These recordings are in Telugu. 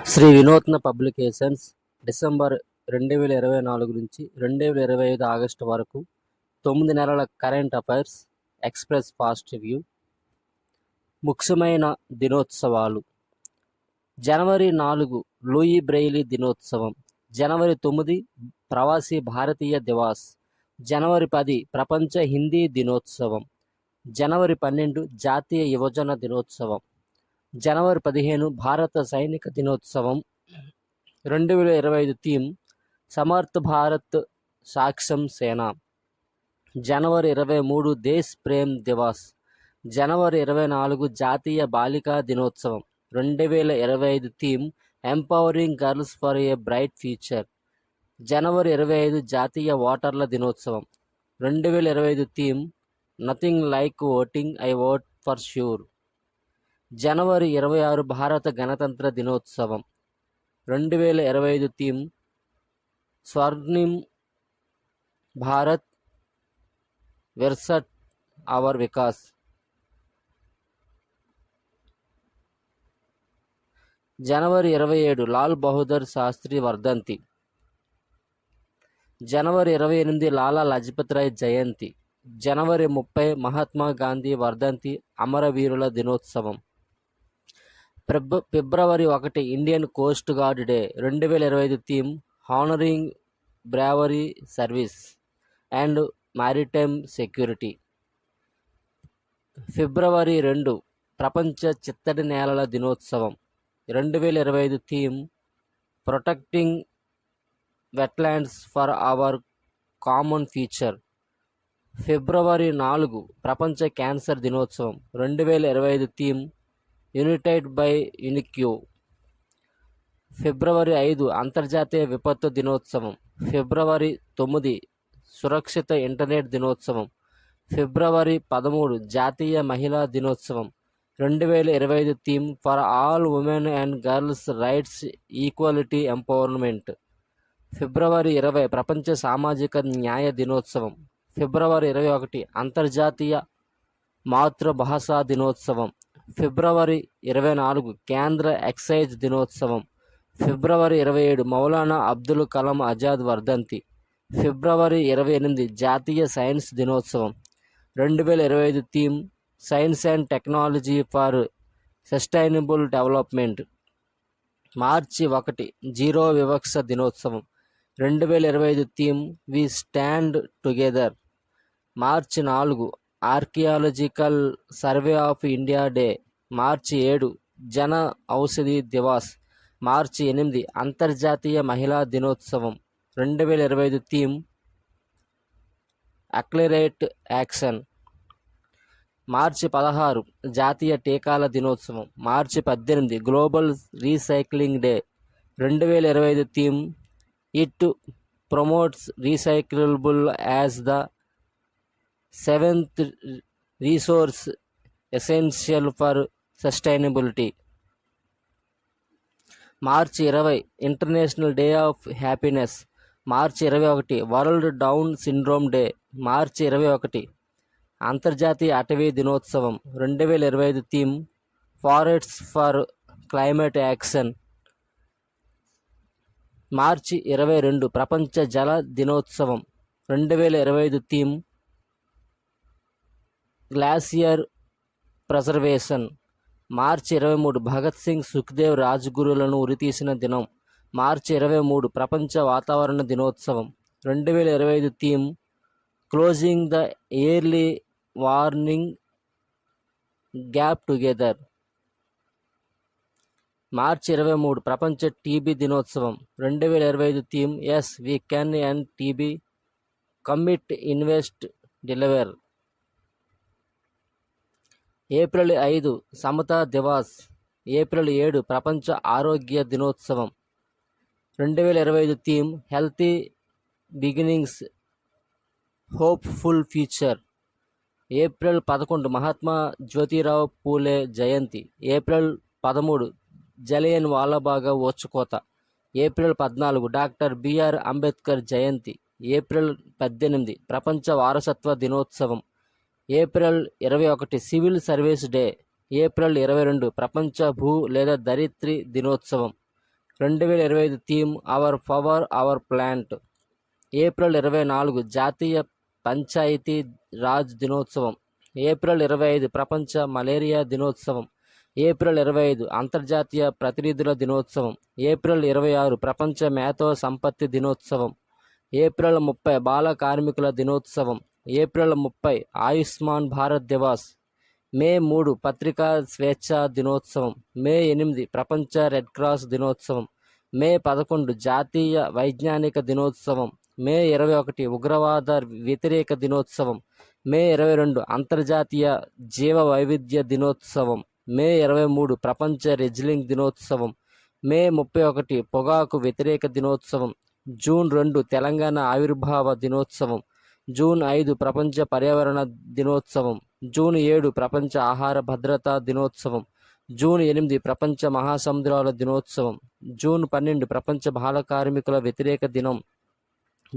శ్రీ వినూత్న పబ్లికేషన్స్ డిసెంబర్ 2024 నుంచి 2025 ఆగస్టు వరకు 9 నెలల current affairs express fast review. ముఖ్యమైన దినోత్సవాలు: జనవరి 4 లూయి బ్రెయిలీ దినోత్సవం, జనవరి 9 ప్రవాసీ భారతీయ దివాస్, జనవరి 10 ప్రపంచ హిందీ దినోత్సవం, జనవరి 12 జాతీయ యువజన దినోత్సవం, జనవరి 15 భారత సైనిక దినోత్సవం. 2025 థీమ్ సమర్థ్ భారత్ సాక్షం సేన. జనవరి 23 దేశ్ ప్రేమ్ దివాస్, జనవరి 24 జాతీయ బాలికా దినోత్సవం. 2025 theme empowering girls for a bright future. జనవరి 25 జాతీయ ఓటర్ల దినోత్సవం. 2025 theme nothing like voting, I vote for sure. జనవరి 26 భారత గణతంత్ర దినోత్సవం. 2025 థీమ్ స్వర్ణిమ్ భారత్ వెర్సట్ అవర్ వికాస్. జనవరి 27 లాల్ బహదూర్ శాస్త్రి వర్ధంతి. జనవరి 28 లాలా లజపత్ రాయ్ జయంతి. జనవరి 30 మహాత్మా గాంధీ వర్ధంతి అమరవీరుల దినోత్సవం. ఫిబ్రవరి 1 Indian coast guard day. 2025 theme honouring bravery service and maritime security. ఫిబ్రవరి 2 ప్రపంచ చిత్తడి నేలల దినోత్సవం. 2025 theme protecting wetlands for our common future. ఫిబ్రవరి 4 ప్రపంచ క్యాన్సర్ దినోత్సవం. 2025 థీమ్ యునైటెడ్ బై యునిక్యూ. ఫిబ్రవరి 5 అంతర్జాతీయ విపత్తు దినోత్సవం. ఫిబ్రవరి 9 సురక్షిత ఇంటర్నెట్ దినోత్సవం. ఫిబ్రవరి 13 జాతీయ మహిళా దినోత్సవం. 2025 theme for all women and girls rights, equality, empowerment. ఫిబ్రవరి 20 ప్రపంచ సామాజిక న్యాయ దినోత్సవం. ఫిబ్రవరి 21 అంతర్జాతీయ మాతృభాషా దినోత్సవం. ఫిబ్రవరి 24 కేంద్ర ఎక్సైజ్ దినోత్సవం. ఫిబ్రవరి 27 మౌలానా అబ్దుల్ కలాం ఆజాద్ వర్ధంతి. ఫిబ్రవరి 28 జాతీయ సైన్స్ దినోత్సవం. 2025 theme science and technology for sustainable development. మార్చి 1 జీరో వివక్ష దినోత్సవం. 2025 థీమ్ వి స్టాండ్ టుగెదర్. మార్చి 4 archaeological survey of India day. మార్చి 7 జన ఔషధి దివాస్. మార్చి 8 అంతర్జాతీయ మహిళా దినోత్సవం. 2025 థీమ్ అక్లరేట్ యాక్షన్. మార్చి 16 జాతీయ టీకాల దినోత్సవం. మార్చి 18 global recycling day. 2025 theme it promotes recyclable as the seventh resource essential for sustainability. మార్చి 20 ఇంటర్నేషనల్ డే ఆఫ్ హ్యాపీనెస్. మార్చి 21 వరల్డ్ డౌన్ సిండ్రోమ్ డే. మార్చి 21 అంతర్జాతీయ అటవీ దినోత్సవం. 2025 theme forests for climate action. మార్చి 22 ప్రపంచ జల దినోత్సవం. 2025 థీమ్ గ్లాసియర్ ప్రిజర్వేషన్. మార్చి 23 భగత్ సింగ్, సుఖ్దేవ్, రాజ్గురులను ఉరితీసిన దినం. మార్చి 23 ప్రపంచ వాతావరణ దినోత్సవం. 2025 theme closing the early warning gap together. మార్చి 23 ప్రపంచ టీబీ దినోత్సవం. 2025 theme yes we can end TB, commit, invest, deliver. April 5 Samata Divas. April 7 ప్రపంచ ఆరోగ్య దినోత్సవం. 2025 theme healthy beginnings, hopeful future. April 11 Mahatma Jyotirao Phule జయంతి. ఏప్రిల్ 13 జలియన్ వాలాబాగ్ ఊచకోత. ఏప్రిల్ 14 డాక్టర్ బిఆర్ అంబేద్కర్ జయంతి. ఏప్రిల్ 18 ప్రపంచ వారసత్వ దినోత్సవం. April 21 civil service day. April 22 ప్రపంచ భూ లేదా ధరిత్రి దినోత్సవం. 2025 theme hour power our plant. April 24 జాతీయ పంచాయతీ రాజ్ దినోత్సవం. ఏప్రిల్ 25 ప్రపంచ మలేరియా దినోత్సవం. ఏప్రిల్ 25 అంతర్జాతీయ ప్రతినిధుల దినోత్సవం. ఏప్రిల్ 26 ప్రపంచ మేధో సంపత్తి దినోత్సవం. ఏప్రిల్ 30 బాల కార్మికుల దినోత్సవం. ఏప్రిల్ 30 ఆయుష్మాన్ భారత్ దివాస్. మే 3 పత్రికా స్వేచ్ఛా దినోత్సవం. మే 8 ప్రపంచ రెడ్ క్రాస్ దినోత్సవం. మే 11 జాతీయ వైజ్ఞానిక దినోత్సవం. మే 21 ఉగ్రవాద వ్యతిరేక దినోత్సవం. మే 22 అంతర్జాతీయ జీవ వైవిధ్య దినోత్సవం. మే 23 ప్రపంచ రెజ్లింగ్ దినోత్సవం. మే 31 పొగాకు వ్యతిరేక దినోత్సవం. జూన్ 2 తెలంగాణ ఆవిర్భావ దినోత్సవం. జూన్ 5 ప్రపంచ పర్యావరణ దినోత్సవం. జూన్ 7 ప్రపంచ ఆహార భద్రతా దినోత్సవం. జూన్ 8 ప్రపంచ మహాసముద్రాల దినోత్సవం. జూన్ 12 ప్రపంచ బాల కార్మికుల వ్యతిరేక దినం.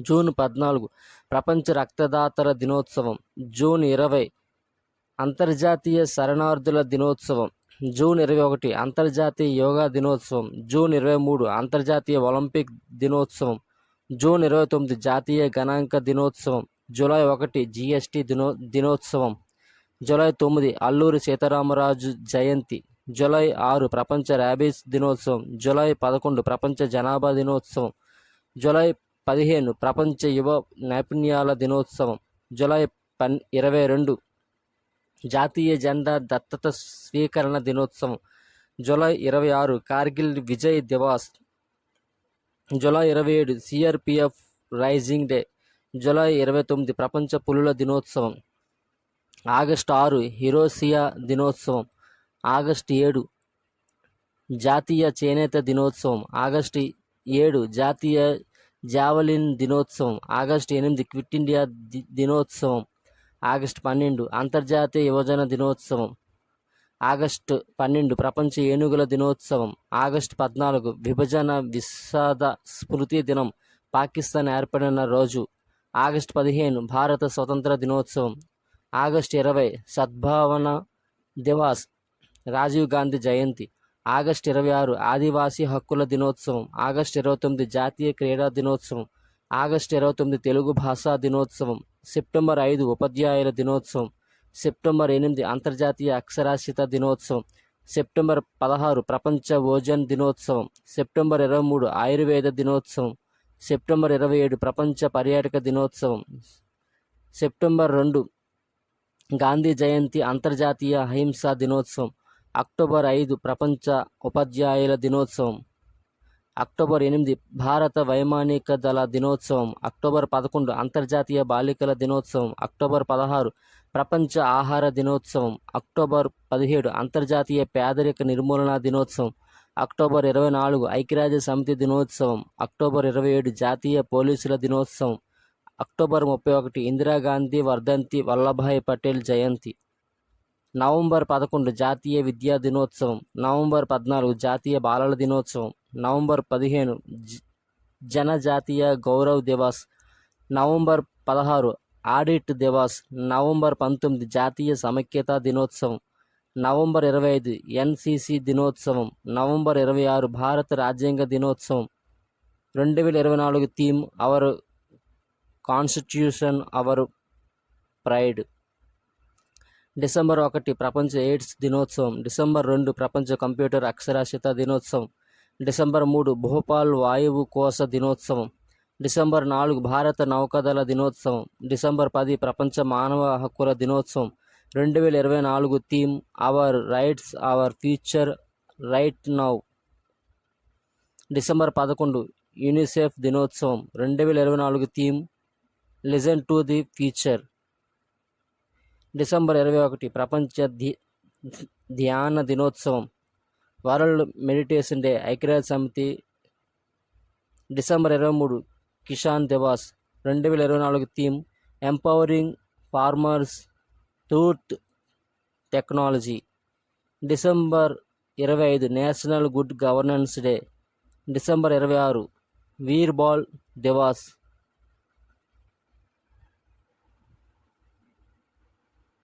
జూన్ 14 ప్రపంచ రక్తదాతల దినోత్సవం. జూన్ 20 అంతర్జాతీయ శరణార్థుల దినోత్సవం. జూన్ 21 అంతర్జాతీయ యోగా దినోత్సవం. జూన్ 23 అంతర్జాతీయ ఒలింపిక్ దినోత్సవం. జూన్ 29 జాతీయ గణాంక దినోత్సవం. జూలై 1 జిఎస్టి దినోత్సవం. జూలై 9 అల్లూరి సీతారామరాజు జయంతి. జూలై 6 ప్రపంచ ర్యాబీస్ దినోత్సవం. జూలై 11 ప్రపంచ జనాభా దినోత్సవం. జూలై 15 ప్రపంచ యువ నైపుణ్యాల దినోత్సవం. జూలై 22 జాతీయ జెండా దత్తత స్వీకరణ దినోత్సవం. July 26 Kargil Vijay Diwas. July 27 CRPF raising day. July 29 ప్రపంచ పులుల దినోత్సవం. ఆగస్టు 6 హిరోషియా దినోత్సవం. ఆగస్టు 7 జాతీయ చేనేత దినోత్సవం. ఆగస్టు 7 జాతీయ జావలిన్ దినోత్సవం. ఆగస్టు 8 క్విట్ ఇండియా దినోత్సవం. ఆగస్టు 12 అంతర్జాతీయ యువజన దినోత్సవం. ఆగస్టు 12 ప్రపంచ ఏనుగుల దినోత్సవం. ఆగస్టు 14 విభజన విషాద స్మృతి దినం, పాకిస్తాన్ ఏర్పడిన రోజు. ఆగస్టు 15 భారత స్వతంత్ర దినోత్సవం. ఆగస్టు 20 సద్భావన దివాస్, రాజీవ్ గాంధీ జయంతి. ఆగస్టు 26 ఆదివాసీ హక్కుల దినోత్సవం. ఆగస్టు 29 జాతీయ క్రీడా దినోత్సవం. ఆగస్టు 29 తెలుగు భాషా దినోత్సవం. సెప్టెంబర్ 5 ఉపాధ్యాయుల దినోత్సవం. సెప్టెంబర్ 8 అంతర్జాతీయ అక్షరాస్యత దినోత్సవం. సెప్టెంబర్ 16 ప్రపంచ ఓజోన్ దినోత్సవం. సెప్టెంబర్ 23 ఆయుర్వేద దినోత్సవం. సెప్టెంబర్ 27 ప్రపంచ పర్యాటక దినోత్సవం. సెప్టెంబర్ 2 గాంధీ జయంతి అంతర్జాతీయ అహింసా దినోత్సవం. అక్టోబర్ 5 ప్రపంచ ఉపాధ్యాయుల దినోత్సవం. అక్టోబర్ 8 భారత వైమానిక దళ దినోత్సవం. అక్టోబర్ 11 అంతర్జాతీయ బాలికల దినోత్సవం. అక్టోబర్ 16 ప్రపంచ ఆహార దినోత్సవం. అక్టోబర్ 17 అంతర్జాతీయ పేదరిక నిర్మూలన దినోత్సవం. అక్టోబర్ 24 ఐక్యరాజ్య సమితి దినోత్సవం. అక్టోబర్ 27 జాతీయ పోలీసుల దినోత్సవం. అక్టోబర్ 31 ఇందిరాగాంధీ వర్ధంతి, వల్లభాయ్ పటేల్ జయంతి. నవంబర్ 11 జాతీయ విద్యా దినోత్సవం. నవంబర్ 14 జాతీయ బాలల దినోత్సవం. November 15 Janjatiya Gaurav Divas. November 16 audit Divas. November 19 జాతీయ సమైక్యతా దినోత్సవం. నవంబర్ 25 ఎన్సిసి దినోత్సవం. నవంబర్ 26 భారత రాజ్యాంగ దినోత్సవం. 2024 theme our constitution hour pride. December 1 ప్రపంచ ఎయిడ్స్ దినోత్సవం. డిసెంబర్ 2 ప్రపంచ కంప్యూటర్ అక్షరాస్యత దినోత్సవం. డిసెంబర్ 3 భోపాల్ వాయువు కోశ దినోత్సవం. డిసెంబర్ 4 భారత నౌకాదళ దినోత్సవం. డిసెంబర్ 10 ప్రపంచ మానవ హక్కుల దినోత్సవం. 2024 theme our rights our future right now. December 11 UNICEF దినోత్సవం. 2024 theme listen to the future. December 21 ప్రపంచ ధ్యాన దినోత్సవం, వరల్డ్ మెడిటేషన్ డే, ఐక్యరాజ్య సమితి. December 23 Kisan Diwas. 2024 theme empowering farmers through technology. December 25 national good governance day. December 26 Veer Baal Diwas.